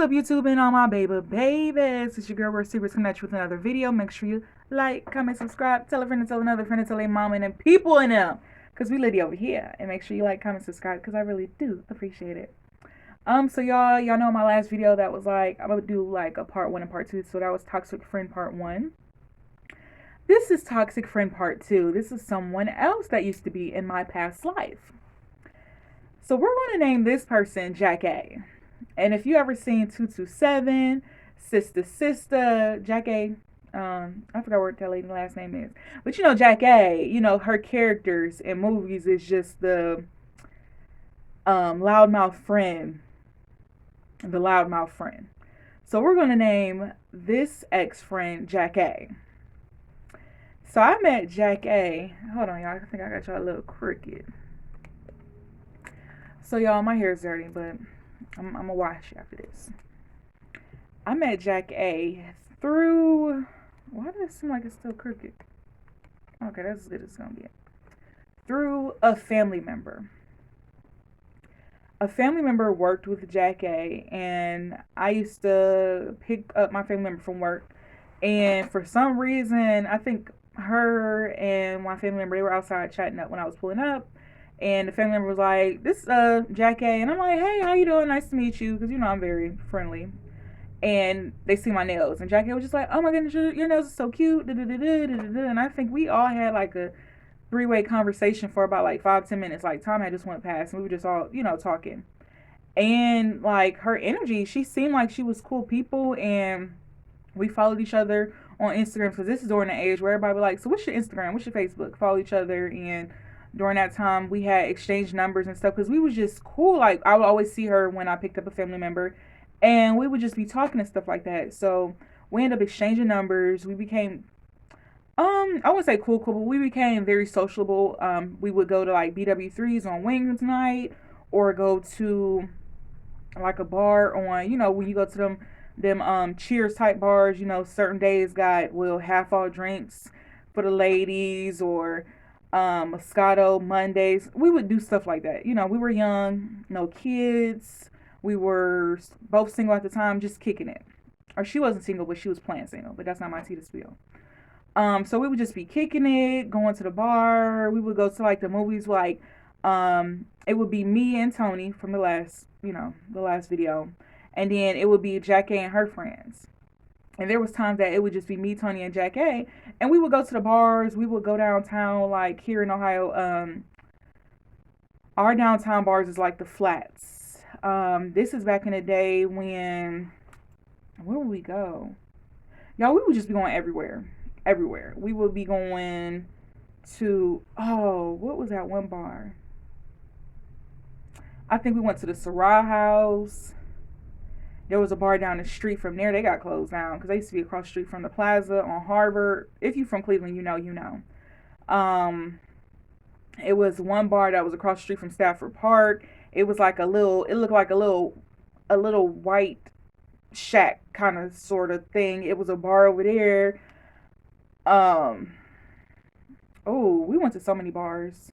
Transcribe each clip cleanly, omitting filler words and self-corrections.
up, YouTube and all my babies? It's your girl, Ro66ed, coming at you with another video. Make sure you like, comment, subscribe, tell a friend, and tell another friend, and tell a mama and them people in them. Because we litty over here. And make sure you like, comment, subscribe, because I really do appreciate it. So y'all know my last video that was like, I'm going to do like a part 1 and part 2. So that was Toxic Friend part 1. This is Toxic Friend part 2. This is someone else that used to be in my past life. So we're going to name this person Jack A. And if you ever seen 227, Sister, Jack A, I forgot what that lady's last name is. But you know, Jack A, you know, her characters in movies is just the loudmouth friend. The loudmouth friend. So we're going to name this ex-friend Jack A. So I met Jack A. Hold on, y'all. I think I got y'all a little crooked. So y'all, my hair's dirty, but I'm gonna wash it after this. I met Jack A through. Why does it seem like it's still crooked? Okay, that's as good as it's gonna get. Through a family member. A family member worked with Jack A, and I used to pick up my family member from work. And for some reason, I think her and my family member, they were outside chatting up when I was pulling up. And the family member was like, "This Jack A," and I'm like, "Hey, how you doing? Nice to meet you," because you know I'm very friendly. And they see my nails, and Jack A was just like, "Oh my goodness, your nails are so cute." And I think we all had like a three-way conversation for about like 5-10 minutes. Like time had just went past, and we were just all talking. And like her energy, she seemed like she was cool people, and we followed each other on Instagram because this is during the age where everybody was like, "So what's your Instagram? What's your Facebook?" Follow each other. And during that time we had exchanged numbers and stuff because we was just cool. Like I would always see her when I picked up a family member, and we would just be talking and stuff like that. So we ended up exchanging numbers. We became I wouldn't say cool, but we became very sociable. We would go to like BW3s on Wings night, or go to like a bar on, when you go to them cheers type bars, certain days will have all drinks for the ladies, or Moscato Mondays. We would do stuff like that. We were young, no kids. We were both single at the time, just kicking it. Or she wasn't single, but she was playing single. But that's not my tea to spill. So we would just be kicking it, going to the bar. We would go to like the movies. Like, it would be me and Tony from the last video, and then it would be Jack A and her friends. And there was times that it would just be me, Tony, and Jack A. And we would go to the bars. We would go downtown, like here in Ohio. Our downtown bars is like the Flats. This is back in the day when, where would we go? Y'all, we would just be going everywhere. Everywhere. We would be going to, what was that one bar? I think we went to the Sarah House. There was a bar down the street from there. They got closed down because they used to be across the street from the plaza on Harvard. If you're from Cleveland, you know. It was one bar that was across the street from Stafford Park. It was like it looked like a little white shack kind of sort of thing. It was a bar over there. We went to so many bars.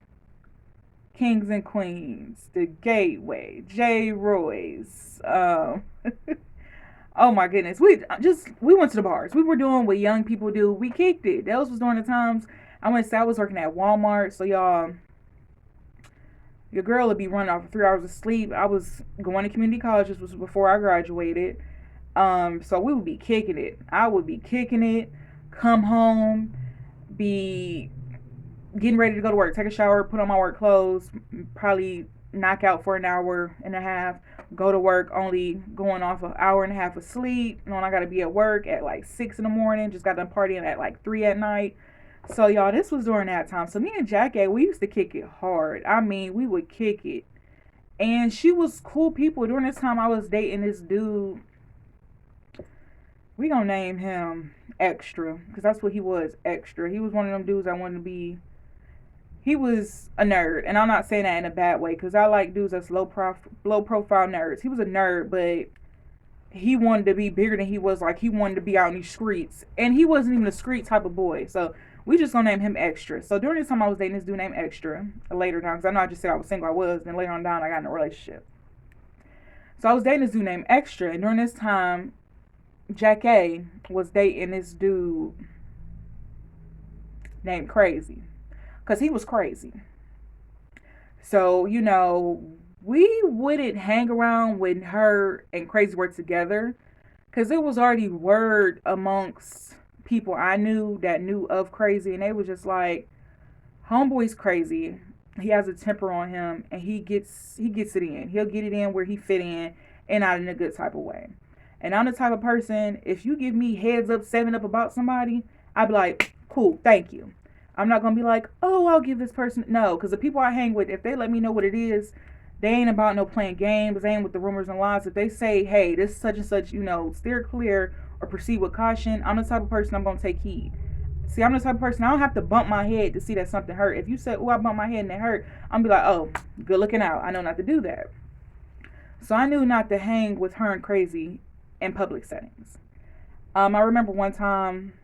Kings and Queens, the Gateway, J. Roy's. Oh my goodness, we went to the bars. We were doing what young people do. We kicked it. Those was during the times. I want to say I was working at Walmart, so y'all, your girl would be running off of 3 hours of sleep. I was going to community college. This was before I graduated. So we would be kicking it. I would be kicking it. Come home, be getting ready to go to work, take a shower, put on my work clothes, probably knock out for an hour and a half, go to work, only going off an hour and a half of sleep, knowing I got to be at work at like 6 in the morning, just got done partying at like 3 at night. So y'all, this was during that time. So me and Jack A, we used to kick it hard. I mean, we would kick it. And she was cool people. During this time, I was dating this dude. We gonna name him Extra, because that's what he was, Extra. He was one of them dudes I wanted to be. He was a nerd, and I'm not saying that in a bad way, because I like dudes that's low profile nerds. He was a nerd, but he wanted to be bigger than he was. Like, he wanted to be out in these streets, and he wasn't even a street type of boy. So we just gonna name him Extra. So during this time, I was dating this dude named Extra. Later down, because I know I just said I was single, I was. Then later on down, I got in a relationship. So I was dating this dude named Extra, and during this time, Jack A was dating this dude named Crazy, because he was crazy. So, we wouldn't hang around when her and Crazy were together, because it was already word amongst people I knew that knew of Crazy, and they was just like, homeboy's crazy. He has a temper on him, and he gets it in. He'll get it in where he fit in, and not in a good type of way. And I'm the type of person, if you give me heads up, 7 up about somebody, I'd be like, cool, thank you. I'm not gonna be like, oh, I'll give this person, no, because the people I hang with, if they let me know what it is, they ain't about no playing games. They ain't with the rumors and lies. If they say, hey, this such and such, steer clear or proceed with caution, I'm the type of person I'm gonna take heed. See, I'm the type of person, I don't have to bump my head to see that something hurt. If you say, oh, I bumped my head and it hurt, I'm be like, oh, good looking out. I know not to do that. So I knew not to hang with her and Crazy in public settings. I remember one time,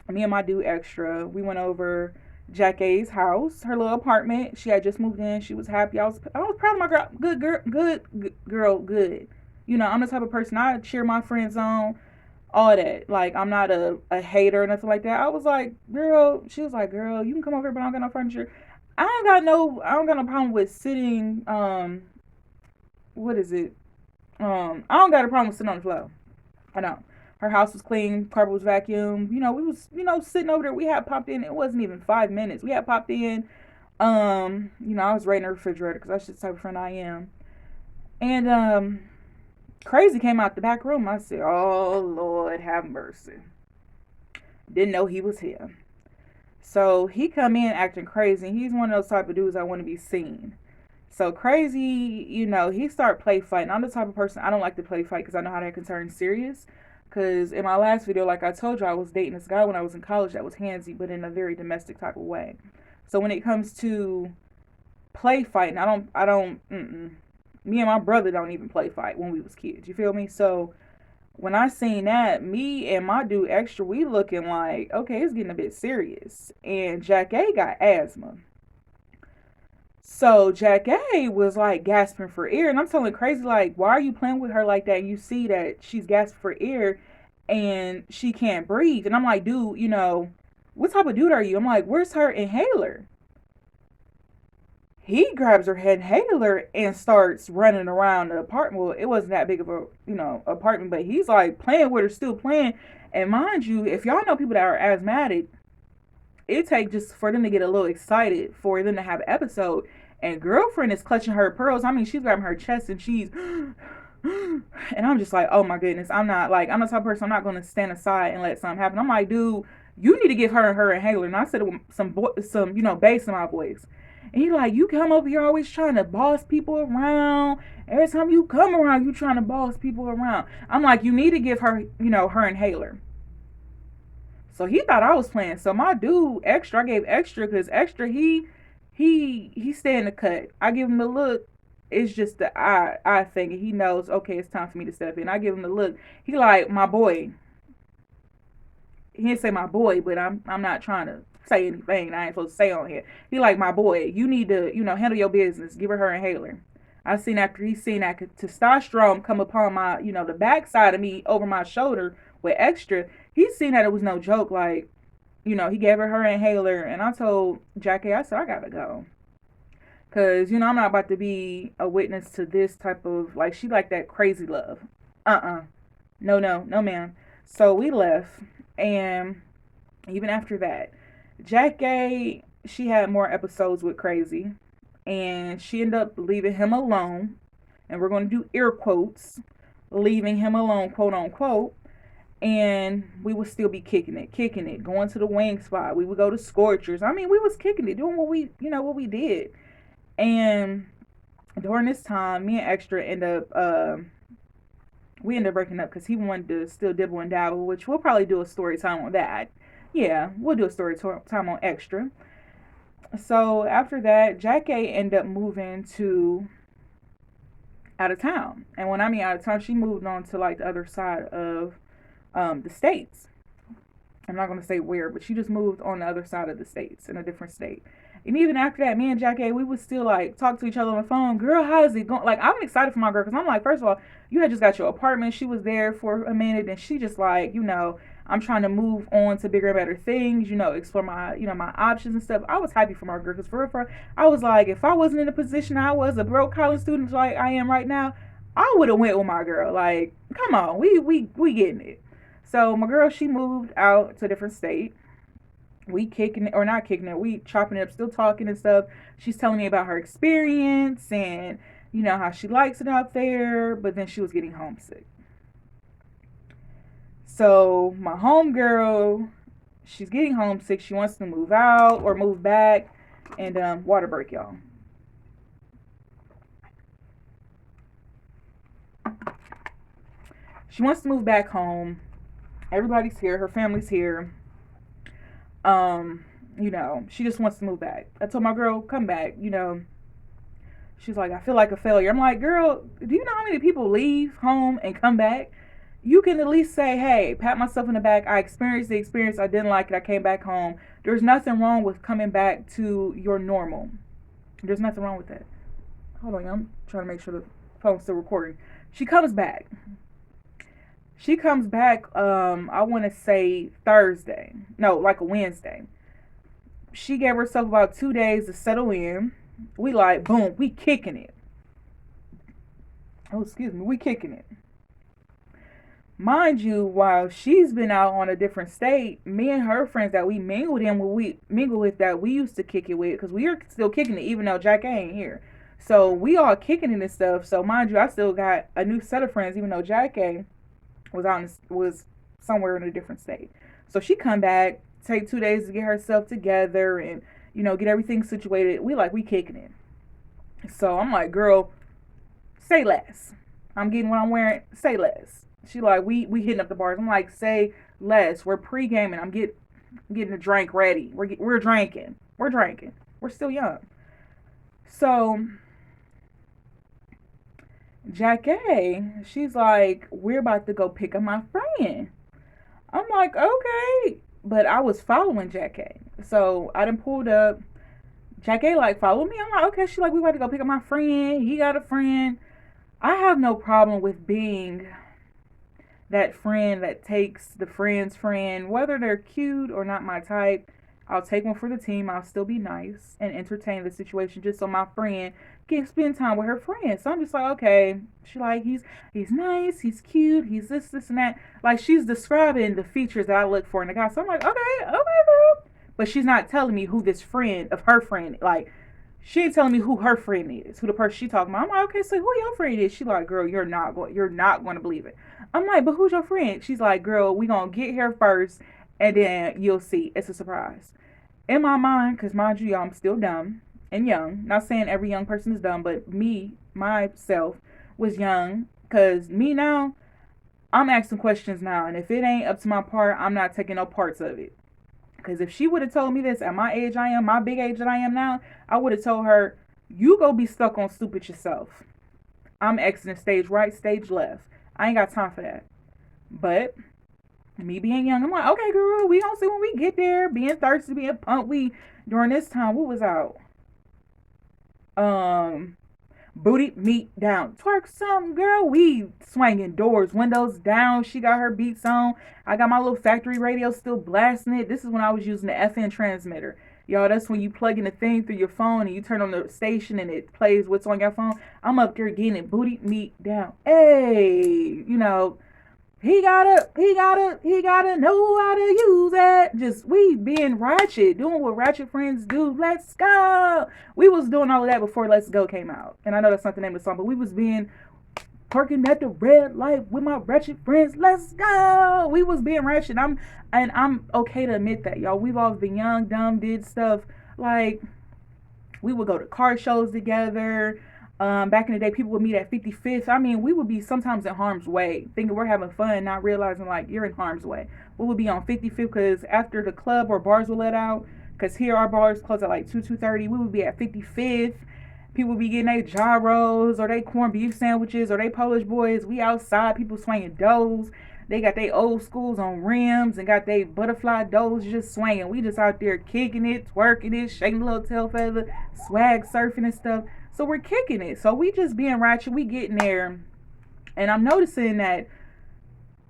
me and my dude Extra, we went over Jack A's house, her little apartment. She had just moved in. She was happy. I was proud of my girl. Good girl, good girl, good. I'm the type of person I cheer my friends on, all that. Like, I'm not a hater or nothing like that. I was like, girl, she was like, girl, you can come over here, but I don't got no furniture. I don't got no problem with sitting, what is it? I don't got a problem with sitting on the floor. I don't. Her house was clean, carpet was vacuumed. We was, sitting over there. We had popped in. It wasn't even 5 minutes. We had popped in. I was right in the refrigerator because that's just the type of friend I am. And Crazy came out the back room. I said, oh, Lord, have mercy. Didn't know he was here. So he come in acting crazy. He's one of those type of dudes I want to be seen. So Crazy, he start play fighting. I'm the type of person, I don't like to play fight because I know how that can turn serious. Because in my last video, like I told you, I was dating this guy when I was in college that was handsy, but in a very domestic type of way. So when it comes to play fighting, me and my brother don't even play fight when we was kids. You feel me? So when I seen that, me and my dude Extra, we looking like, okay, it's getting a bit serious. And Jack A got asthma. So Jack A was like gasping for air, and I'm telling Crazy, like, why are you playing with her like that? And you see that she's gasping for air and she can't breathe. And I'm like, dude, what type of dude are you? I'm like, where's her inhaler? He grabs her inhaler and starts running around the apartment. Well, it wasn't that big of a, apartment, but he's like playing with her, still playing. And mind you, if y'all know people that are asthmatic, it takes just for them to get a little excited for them to have an episode. And girlfriend is clutching her pearls. I mean, she's grabbing her chest and she's and I'm just like, oh my goodness. I'm the type of person, I'm not gonna stand aside and let something happen. I'm like, dude, you need to give her inhaler. And I said with some bass in my voice. And he's like, you come over here always trying to boss people around. Every time you come around, you trying to boss people around. I'm like, you need to give her, her inhaler. So he thought I was playing. So my dude, Extra, I gave Extra because Extra, he stay in the cut. I give him the look. It's just the I think, and he knows, okay, it's time for me to step in. I give him the look. He like, my boy. He didn't say my boy, but I'm not trying to say anything I ain't supposed to say on here. He like, my boy, you need to, handle your business. Give her inhaler. I seen after he seen that testosterone come upon my, the backside of me over my shoulder with Extra. He seen that it was no joke. Like, he gave her inhaler, and I told Jackie, I said, I gotta go. Because, I'm not about to be a witness to this type of, like, she like that crazy love. No, ma'am. So we left, and even after that, Jackie, she had more episodes with Crazy, and she ended up leaving him alone, and we're going to do air quotes, leaving him alone, quote unquote. And we would still be kicking it, going to the wing spot. We would go to Scorchers. I mean, we was kicking it, doing what we did. And during this time, me and Extra we ended up breaking up because he wanted to still dibble and dabble, which we'll probably do a story time on that. Yeah, we'll do a story time on Extra. So after that, Jack A ended up moving to out of town. And when I mean out of town, she moved on to like the other side of the states. I'm not going to say where, but she just moved on the other side of the states, in a different state. And even after that, me and Jack A, we would still like talk to each other on the phone. Girl, how is it going? Like, I'm excited for my girl because I'm like, first of all, you had just got your apartment. She was there for a minute, and she just like, I'm trying to move on to bigger and better things. Explore my, my options and stuff. I was happy for my girl because for real, I was like, if I wasn't in the position I was, a broke college student like I am right now, I would have went with my girl. Like, come on, we getting it. So my girl, she moved out to a different state. We kicking it, or not kicking it, we chopping it up, still talking and stuff. She's telling me about her experience and how she likes it out there, but then she was getting homesick. So my homegirl, she's getting homesick. She wants to move out or move back, and water break, y'all. She wants to move back home. Everybody's here. Her family's here. She just wants to move back. I told my girl, come back. She's like, I feel like a failure. I'm like, girl, do you know how many people leave home and come back? You can at least say, hey, pat myself in the back. I experienced the experience. I didn't like it. I came back home. There's nothing wrong with coming back to your normal. There's nothing wrong with that. Hold on, I'm trying to make sure the phone's still recording. She comes back. I want to say Thursday. No, like a Wednesday. She gave herself about 2 days to settle in. We like, boom, we kicking it. Oh, excuse me, we kicking it. Mind you, while she's been out on a different state, me and her friends that we mingle with that we used to kick it with, because we are still kicking it, even though Jack ain't here. So we all kicking it and stuff. So mind you, I still got a new set of friends, even though Jack A was somewhere in a different state. So she come back, take 2 days to get herself together and get everything situated. We kicking it. So I'm like, girl, say less. I'm getting what I'm wearing. Say less. She like, we hitting up the bars. I'm like, say less. We're pre-gaming. I'm getting a drink ready. We're drinking. We're still young. So Jack A, she's like, we're about to go pick up my friend. I'm like, okay. But I was following Jack A. So I done pulled up. Jack A like, follow me. I'm like, okay. She's like, we about to go pick up my friend. He got a friend. I have no problem with being that friend that takes the friend's friend, whether they're cute or not my type. I'll take one for the team. I'll still be nice and entertain the situation just so my friend can spend time with her friends. So I'm just like, okay. She like, he's nice, he's cute, he's this, and that. Like, she's describing the features that I look for in a guy. So I'm like, okay, girl. But she's not telling me who this friend of her friend, like, she ain't telling me who her friend is, who the person she talking about. I'm like, okay, so who your friend is? She like, girl, you're not going to believe it. I'm like, but who's your friend? She's like, girl, we gonna get here first, and then you'll see. It's a surprise. In my mind, because mind you, I'm still dumb and young. Not saying every young person is dumb, but me, myself, was young. Because me now, I'm asking questions now. And if it ain't up to my part, I'm not taking no parts of it. Because if she would have told me this at my age I am, my big age that I am now, I would have told her, you go be stuck on stupid yourself. I'm exiting stage right, stage left. I ain't got time for that. But me being young, I'm like, okay, girl, we gonna see when we get there. Being thirsty, being pumped. We during this time, what was out? Booty meat down, twerk some, girl. We swinging doors, windows down. She got her beats on. I got my little factory radio still blasting it. This is when I was using the FN transmitter. Y'all, that's when you plug in the thing through your phone and you turn on the station and it plays what's on your phone. I'm up there getting it, booty meat down. Hey, he gotta know how to use it. Just we being ratchet, doing what ratchet friends do. Let's go. We was doing all of that before Let's Go came out. And I know that's not the name of the song, but we was being parking at the red light with my ratchet friends. Let's go. We was being ratchet. I'm okay to admit that, y'all. We've always been young, dumb, did stuff like we would go to car shows together. Back in the day, people would meet at 55th. I mean, we would be sometimes in harm's way, thinking we're having fun, not realizing like you're in harm's way. We would be on 55th because after the club or bars were let out, because here our bars close at like 2:30. We would be at 55th. People would be getting their gyros or they corned beef sandwiches or they Polish boys. We outside, people swinging doughs. They got their old schools on rims and got their butterfly doors just swinging. We just out there kicking it, twerking it, shaking a little tail feather, swag surfing and stuff. So we're kicking it. So we just being ratchet. We getting there. And I'm noticing that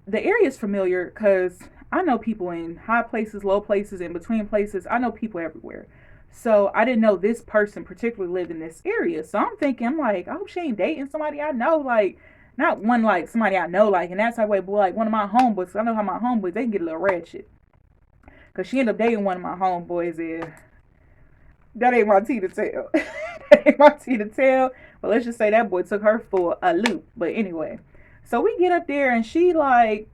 the area is familiar because I know people in high places, low places, in between places. I know people everywhere. So I didn't know this person particularly lived in this area. So I'm thinking, I'm like, I hope she ain't dating somebody I know, like, not one like somebody I know, like, and that's how way, but like one of my homeboys. I know how my homeboys, they can get a little ratchet. Cause she ended up dating one of my homeboys, and that ain't my tea to tell. That ain't my tea to tell. But let's just say that boy took her for a loop. But anyway, so we get up there and she like,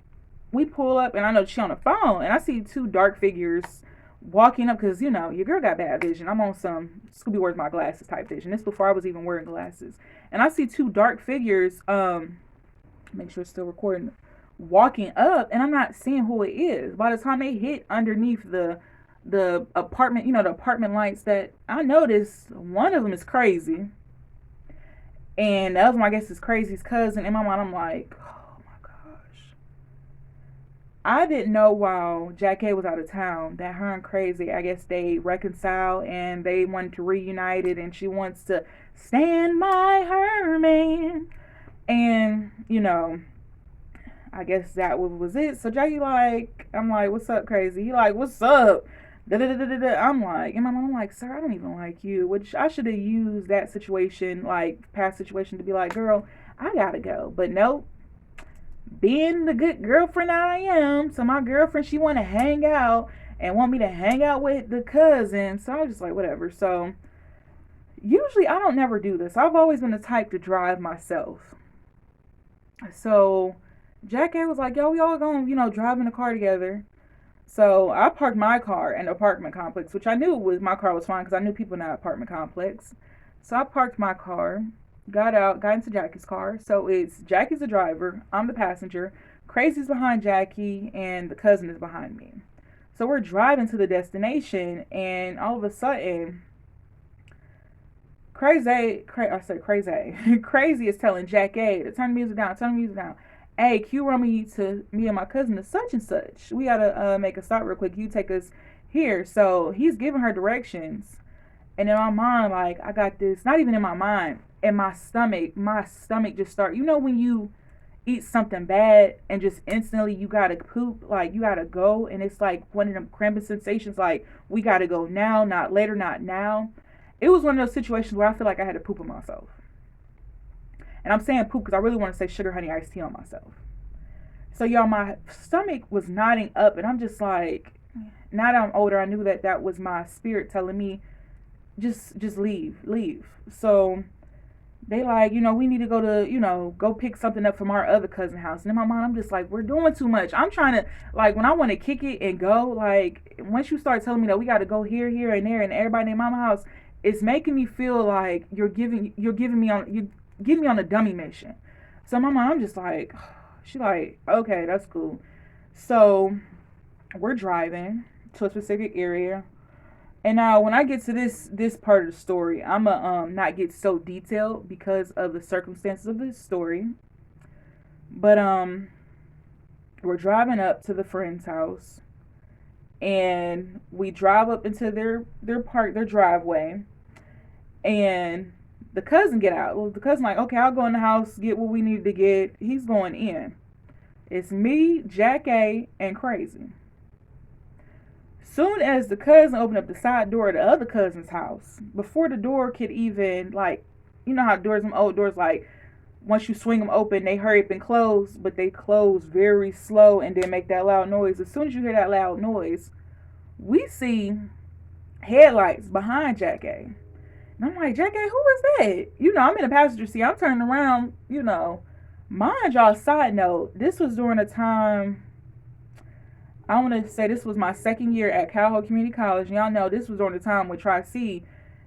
we pull up and I know she on the phone and I see two dark figures walking up because, you know, your girl got bad vision. I'm on some Scooby Where's My Glasses type vision. This before I was even wearing glasses. And I see two dark figures, make sure it's still recording, walking up and I'm not seeing who it is. By the time they hit underneath the apartment, you know, the apartment lights, that I noticed one of them is crazy. And the other one, I guess, is Crazy's cousin. In my mind, I'm like, oh my gosh. I didn't know while Jack A was out of town that her and Crazy, I guess they reconciled and they wanted to reunite it. And she wants to stand by her man. And, you know, I guess that was it. So Jackie like, I'm like, what's up, Crazy? He like, what's up? I'm like, in my mind, I'm like, sir, I don't even like you. Which I should have used that situation, like past situation, to be like, girl, I gotta go. But nope, being the good girlfriend I am, so my girlfriend, she want to hang out and want me to hang out with the cousin. So I was just like, whatever. So usually I don't never do this. I've always been the type to drive myself. So Jack A was like, yo, we all gonna, you know, drive in the car together. So I parked my car in the apartment complex, which I knew was my car was fine because I knew people in that apartment complex. So I parked my car, got out, got into Jackie's car. So it's Jackie's the driver, I'm the passenger, Crazy's behind Jackie, and the cousin is behind me. So we're driving to the destination, and all of a sudden, Crazy is telling Jack A to turn the music down, turn the music down. Hey, can you run me to me and my cousin to such and such? We gotta make a stop real quick. You take us here. So he's giving her directions. And in my mind, like, I got this, not even in my mind, in my stomach just start, you know, when you eat something bad and just instantly you gotta poop, like you gotta go, and it's like one of them cramping sensations, like we gotta go now, not later, not now. It was one of those situations where I feel like I had to poop on myself. And I'm saying poop because I really want to say sugar, honey, iced tea on myself. So, y'all, my stomach was nodding up. And I'm just like, now that I'm older, I knew that that was my spirit telling me, just leave. So, they like, you know, we need to go to, you know, go pick something up from our other cousin house. And in my mind, I'm just like, we're doing too much. I'm trying to, like, when I want to kick it and go, like, once you start telling me that we got to go here, and there, and everybody in mama house, it's making me feel like you're giving me on a dummy mission. So my mom, I'm just like, she like, okay, that's cool. So we're driving to a specific area. And now when I get to this part of the story, I'ma not get so detailed because of the circumstances of this story. But we're driving up to the friend's house and we drive up into their driveway, and the cousin get out. Well, the cousin like, okay, I'll go in the house, get what we need to get. He's going in. It's me, Jack A, and Crazy. Soon as the cousin opened up the side door of the other cousin's house, before the door could even, like, you know how doors, them old doors, like, once you swing them open, they hurry up and close, but they close very slow and then make that loud noise. As soon as you hear that loud noise, we see headlights behind Jack A. And I'm like, Jack A, who is that? You know, I'm in the passenger seat. I'm turning around, you know. Mind y'all, side note, this was during a time, I want to say this was my second year at Calhoun Community College. And y'all know this was during the time with Tri-C,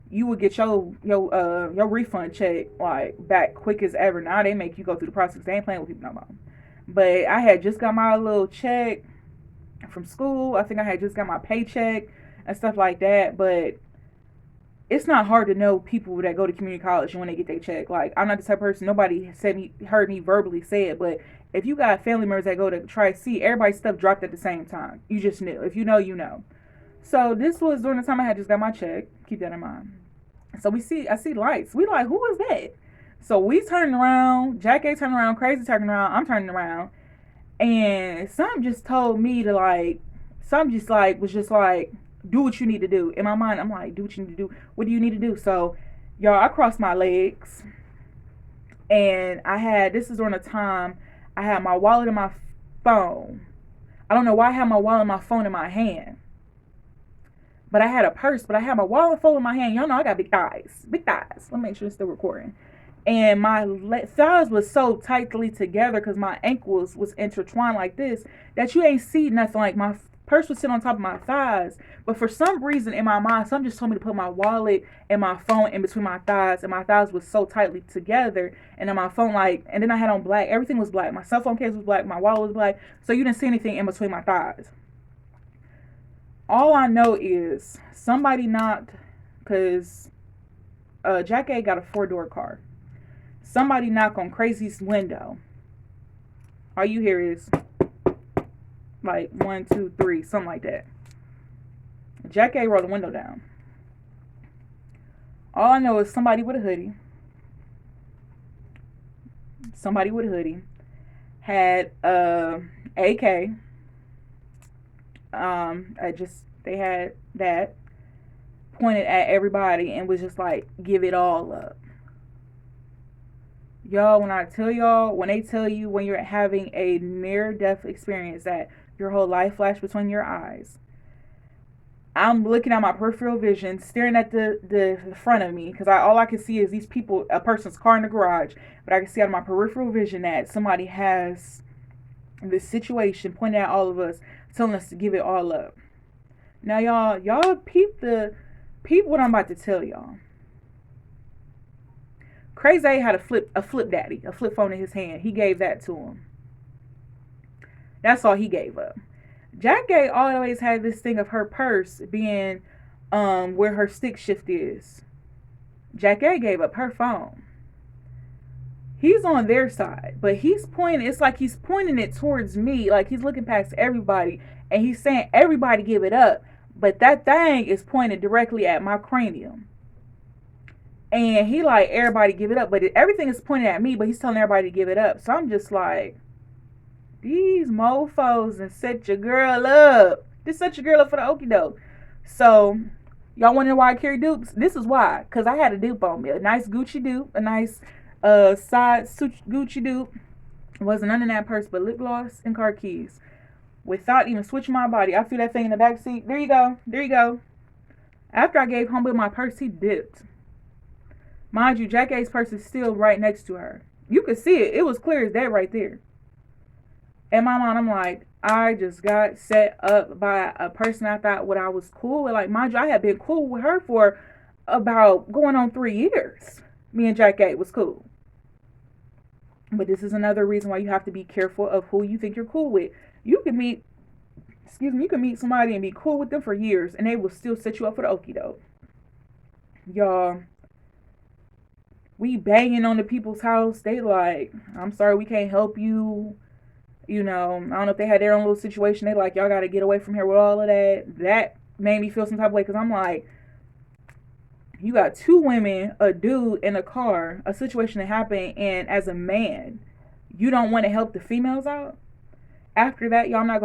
you would get your refund check, like, back quick as ever. Now they make you go through the process. They ain't playing with people no more. But I had just got my little check from school. I think I had just got my paycheck and stuff like that. But it's not hard to know people that go to community college and when they get their check. Like, I'm not the type of person, nobody heard me verbally say it, but if you got family members that go to Tri-C, everybody's stuff dropped at the same time. You just knew. If you know, you know. So this was during the time I had just got my check. Keep that in mind. So I see lights. We like, who is that? So we turning around. Jack A turning around. Crazy turning around. I'm turning around. And some just told me to like, some just like, was just like, do what you need to do. In my mind, I'm like, do what you need to do. What do you need to do? So, y'all, I crossed my legs. And this is during the time I had my wallet and my phone. I don't know why I had my wallet and my phone in my hand. But I had a purse, but I had my wallet and phone in my hand. Y'all know I got big thighs. Big thighs. Let me make sure it's still recording. And my thighs was so tightly together because my ankles was intertwined like this that you ain't see nothing. Like, my purse was sitting on top of my thighs. But for some reason in my mind, some just told me to put my wallet and my phone in between my thighs. And my thighs was so tightly together. And then my phone, like, and then I had on black. Everything was black. My cell phone case was black. My wallet was black. So you didn't see anything in between my thighs. All I know is somebody knocked, because Jack A got a 4-door car. Somebody knocked on Crazy's window. All you hear is like 1, 2, 3, something like that. Jack A rolled the window down. All I know is somebody with a hoodie. Somebody with a hoodie had AK. They had that pointed at everybody and was just like, give it all up. Y'all, when I tell y'all, when they tell you when you're having a near-death experience that your whole life flashed between your eyes, I'm looking at my peripheral vision, staring at the front of me, because all I can see is these people, a person's car in the garage, but I can see out of my peripheral vision that somebody has this situation pointed at all of us, telling us to give it all up. Now, y'all peep what I'm about to tell y'all. Crazy had a flip daddy, a flip phone in his hand. He gave that to him. That's all he gave up. Jack Gay always had this thing of her purse being where her stick shift is. Jack A gave up her phone. He's on their side, but he's pointing, it's like he's pointing it towards me, like he's looking past everybody, and he's saying, everybody give it up, but that thing is pointed directly at my cranium. And he like, everybody give it up, but everything is pointed at me, but he's telling everybody to give it up. So I'm just like, these mofos and set your girl up. Just set your girl up for the okie doke. So, y'all wonder why I carry dupes? This is why. Because I had a dupe on me. A nice Gucci dupe. A nice side Gucci dupe. It wasn't none in that purse, but lip gloss and car keys. Without even switching my body. I threw that thing in the back seat. There you go. There you go. After I gave Homeboy my purse, he dipped. Mind you, Jack A's purse is still right next to her. You could see it. It was clear as that right there. In my mind, I'm like, I just got set up by a person I thought what I was cool with. Like, mind you, I had been cool with her for about going on 3 years. Me and Jack A was cool. But this is another reason why you have to be careful of who you think you're cool with. You can meet somebody and be cool with them for years, and they will still set you up for the okie doke. Y'all, we banging on the people's house. They like, I'm sorry, we can't help you. You know, I don't know if they had their own little situation. They like, y'all got to get away from here with all of that. That made me feel some type of way, because I'm like, you got 2 women, a dude in a car, a situation that happened, and as a man, you don't want to help the females out. After that, y'all, I'm not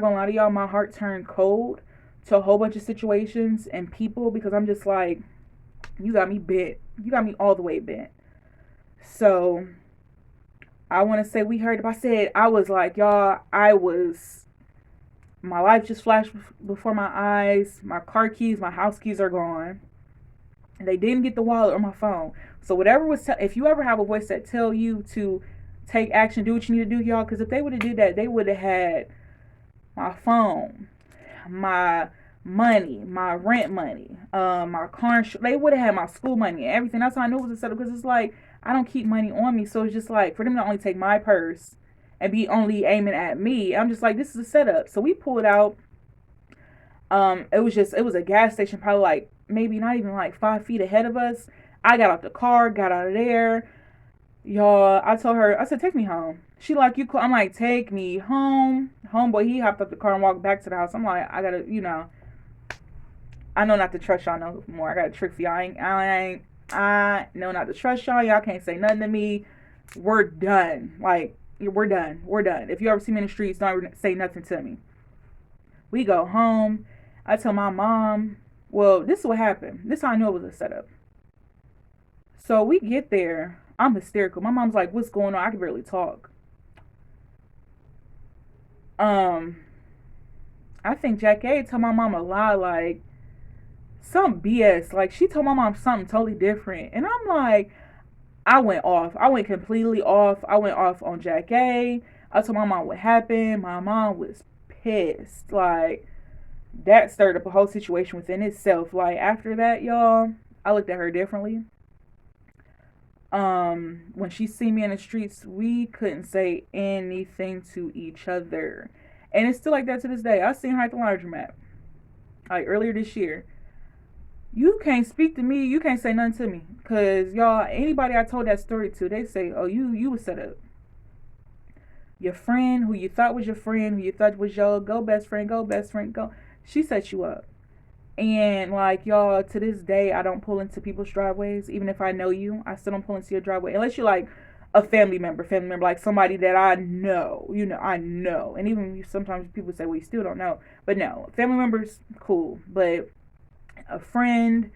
gonna lie to y'all, my heart turned cold to a whole bunch of situations and people, because I'm just like, you got me bent. You got me all the way bent. So I want to say we heard, if I said, I was like, y'all, my life just flashed before my eyes. My car keys, my house keys are gone. They didn't get the wallet or my phone. So whatever if you ever have a voice that tell you to take action, do what you need to do, y'all, because if they would have did that, they would have had my phone, my money, my rent money, my car insurance. They would have had my school money and everything. That's how I knew it was a setup, because it's like, I don't keep money on me. So it's just like, for them to only take my purse and be only aiming at me, I'm just like, this is a setup. So we pulled out. It was a gas station, probably like maybe not even like 5 feet ahead of us. I got out the car, got out of there. Y'all, I told her, I said, take me home. She like, you cool? I'm like, take me home. Homeboy, he hopped up the car and walked back to the house. I'm like, I gotta, I know not to trust y'all no more. I got a trick for y'all. I know not to trust y'all. Y'all can't say nothing to me. We're done. Like, we're done. We're done. If you ever see me in the streets, don't say nothing to me. We go home. I tell my mom, well, this is what happened. This is how I knew it was a setup. So we get there. I'm hysterical. My mom's like, what's going on? I can barely talk. Um, I think Jack A told my mom a lie, like, some BS. Like, she told my mom something totally different. And I'm like, I went off. I went completely off. I went off on Jack A. I told my mom what happened. My mom was pissed. Like, that stirred up a whole situation within itself. Like, after that, y'all, I looked at her differently. When she seen me in the streets, we couldn't say anything to each other. And it's still like that to this day. I seen her at the laundromat, like earlier this year. You can't speak to me. You can't say nothing to me. Because, y'all, anybody I told that story to, they say, oh, you was set up. Your friend, who you thought was your friend, who you thought was your go best friend, go. She set you up. And, like, y'all, to this day, I don't pull into people's driveways. Even if I know you, I still don't pull into your driveway. Unless you're, like, a family member, like somebody that I know. I know. And even sometimes people say, well, you still don't know. But no, family members, cool. But a friend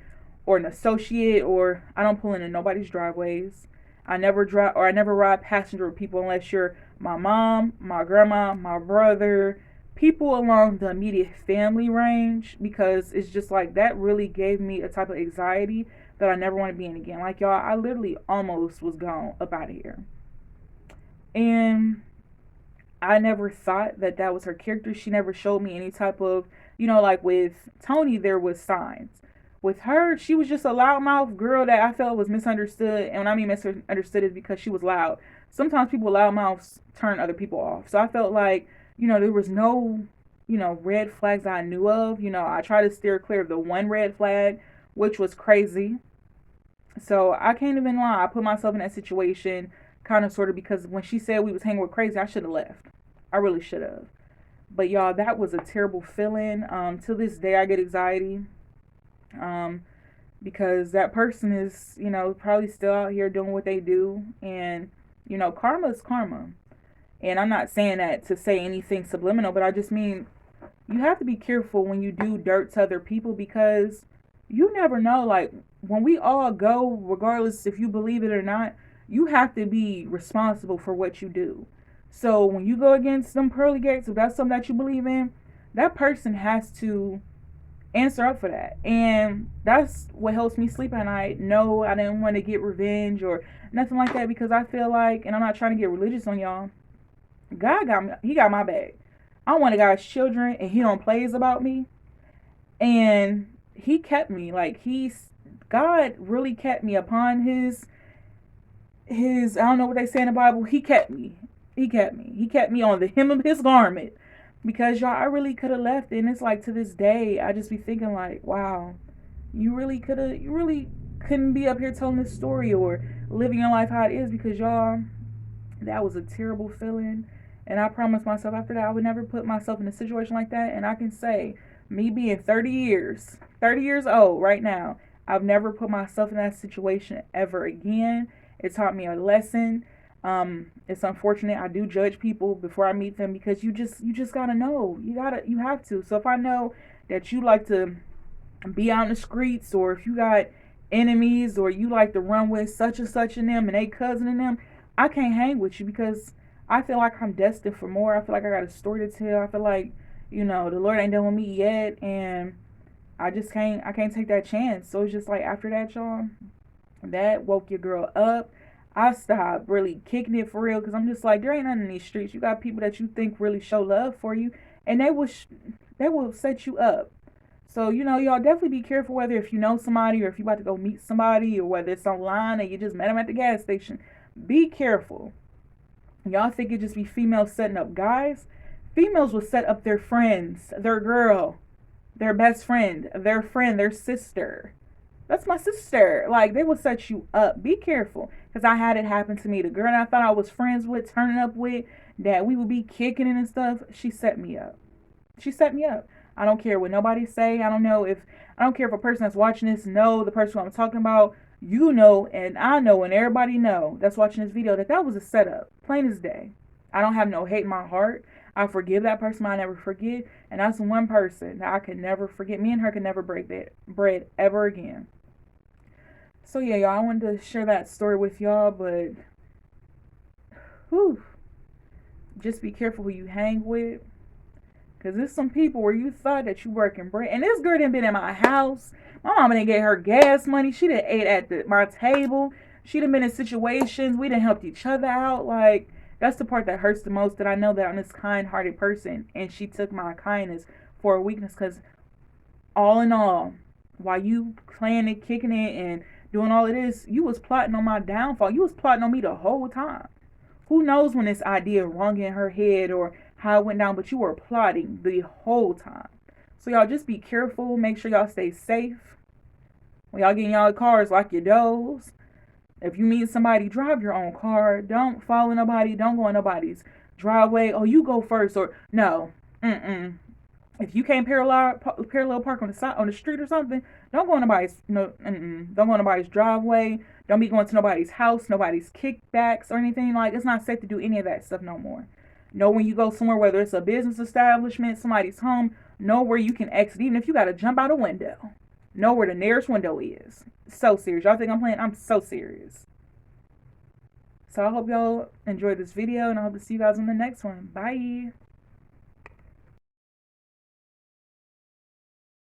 or an associate, or I don't pull into nobody's driveways. I never drive, or I never ride passenger with people unless you're my mom, my grandma, my brother, people along the immediate family range, because it's just like that really gave me a type of anxiety that I never want to be in again. Like, y'all, I literally almost was gone up out of here. And I never thought that that was her character. She never showed me any type of, like with Tony, there was signs. With her, she was just a loudmouth girl that I felt was misunderstood. And when I mean misunderstood is because she was loud. Sometimes people loudmouths turn other people off. So I felt like, there was no, red flags I knew of. I tried to steer clear of the one red flag, which was crazy. So I can't even lie. I put myself in that situation kind of sort of because when she said we was hanging with crazy, I should have left. I really should have. But y'all, that was a terrible feeling. To this day, I get anxiety. Because that person is, probably still out here doing what they do. And, karma is karma. And I'm not saying that to say anything subliminal, but I just mean you have to be careful when you do dirt to other people, because you never know. Like, when we all go, regardless if you believe it or not, you have to be responsible for what you do. So when you go against them pearly gates, if that's something that you believe in, that person has to answer up for that. And that's what helps me sleep at night. No, I didn't want to get revenge or nothing like that, because I feel like, and I'm not trying to get religious on y'all, God got me. He got my back. I'm one of God's children, and He don't plays about me. And He kept me. Like, God really kept me upon His. I don't know what they say in the Bible. He kept me. He kept me. He kept me on the hem of His garment, because y'all, I really could have left. And it's like, to this day, I just be thinking like, wow, you really couldn't be up here telling this story or living your life how it is, because y'all, that was a terrible feeling. And I promised myself after that I would never put myself in a situation like that. And I can say, me being 30 years old right now, I've never put myself in that situation ever again. It taught me a lesson. It's unfortunate I do judge people before I meet them, because you just gotta know. You have to. So if I know that you like to be out in the streets, or if you got enemies, or you like to run with such and such in them and they cousin in them, I can't hang with you, because I feel like I'm destined for more. I feel like I got a story to tell. I feel like, the Lord ain't done with me yet, and I can't take that chance. So it's just like, after that, y'all, that woke your girl up. I stopped really kicking it for real, because I'm just like, there ain't nothing in these streets. You got people that you think really show love for you, and they will set you up. So, y'all definitely be careful, whether if you know somebody or if you about to go meet somebody, or whether it's online and you just met them at the gas station. Be careful. Y'all think it just be females setting up guys? Females will set up their friends, their girl, their best friend, their friend, their sister. That's my sister. Like, they will set you up. Be careful. Because I had it happen to me. The girl that I thought I was friends with, turning up with, that we would be kicking it and stuff, she set me up. She set me up. I don't care what nobody say. I don't care if a person that's watching this know the person I'm talking about. You know, and I know, and everybody know that's watching this video that was a setup. Plain as day. I don't have no hate in my heart. I forgive that person. I never forget. And that's one person that I could never forget. Me and her could never break that bread ever again. So yeah, y'all, I wanted to share that story with y'all, but whew, just be careful who you hang with. Cause there's some people where you thought that you working bread. And this girl done been in my house. My mama didn't get her gas money. She done ate at my table. She done been in situations. We done helped each other out. Like, that's the part that hurts the most, that I know that I'm this kind-hearted person. And she took my kindness for a weakness. Cause all in all, while you playing it, kicking it, and doing all of this, you was plotting on my downfall. You was plotting on me the whole time. Who knows when this idea rung in her head or how it went down, but you were plotting the whole time. So y'all just be careful. Make sure y'all stay safe. When y'all get in y'all cars, lock your doors. If you meet somebody, drive your own car. Don't follow nobody. Don't go in nobody's driveway. Oh, you go first. Or no. If you can't parallel park on the street or something, don't go in nobody's don't go in nobody's driveway. Don't be going to nobody's house, nobody's kickbacks or anything. Like, it's not safe to do any of that stuff no more. Know when you go somewhere, whether it's a business establishment, somebody's home, know where you can exit, even if you gotta jump out a window. Know where the nearest window is. So serious. Y'all think I'm playing? I'm so serious. So I hope y'all enjoyed this video, and I hope to see you guys in the next one. Bye.